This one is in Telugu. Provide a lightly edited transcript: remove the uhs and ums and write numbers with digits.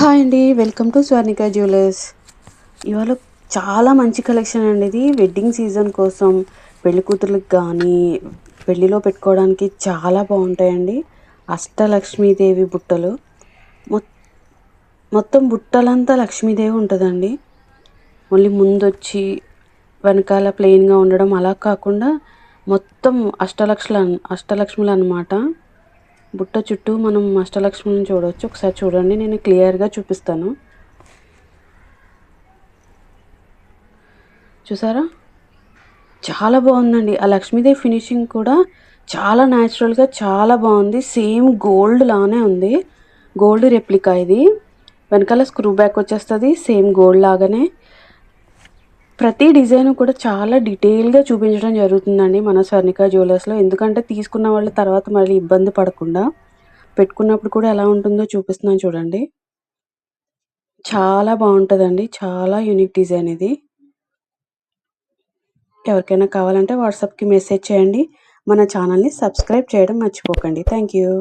హాయ్ అండి. Welcome to Swarnika jewellers. ఇవాళ చాలా మంచి కలెక్షన్ అండి ఇది. వెడ్డింగ్ సీజన్ కోసం పెళ్లి కూతుర్లకు కానీ పెళ్లిలో పెట్టుకోవడానికి చాలా బాగుంటాయండి. అష్టలక్ష్మీదేవి బుట్టలు. మొ మొత్తం బుట్టలంతా లక్ష్మీదేవి ఉంటుందండి. మళ్ళీ ముందొచ్చి వెనకాల ప్లెయిన్గా ఉండడం అలా కాకుండా మొత్తం అష్టలక్ష్ములు అన్నమాట. బుట్ట చుట్టూ మనం అష్టలక్ష్మిని చూడవచ్చు. ఒకసారి చూడండి, నేను క్లియర్గా చూపిస్తాను. చూసారా, చాలా బాగుందండి. ఆ లక్ష్మీదేవి ఫినిషింగ్ కూడా చాలా న్యాచురల్గా చాలా బాగుంది. సేమ్ గోల్డ్ లానే ఉంది. గోల్డ్ రెప్లికా ఇది. వెనకాల స్క్రూ బ్యాక్ వచ్చేస్తుంది సేమ్ గోల్డ్ లాగానే. ప్రతి డిజైన్ కూడా చాలా డీటెయిల్గా చూపించడం జరుగుతుందండి మన స్వర్ణిక జ్యువెలర్స్లో. ఎందుకంటే తీసుకున్న వాళ్ళు తర్వాత మళ్ళీ ఇబ్బంది పడకుండా పెట్టుకున్నప్పుడు కూడా ఎలా ఉంటుందో చూపిస్తున్నాను చూడండి. చాలా బాగుంటుందండి. చాలా యూనిక్ డిజైన్ ఇది. ఎవరికైనా కావాలంటే వాట్సాప్కి మెసేజ్ చేయండి. మన ఛానల్ని సబ్స్క్రైబ్ చేయడం మర్చిపోకండి. Thank you.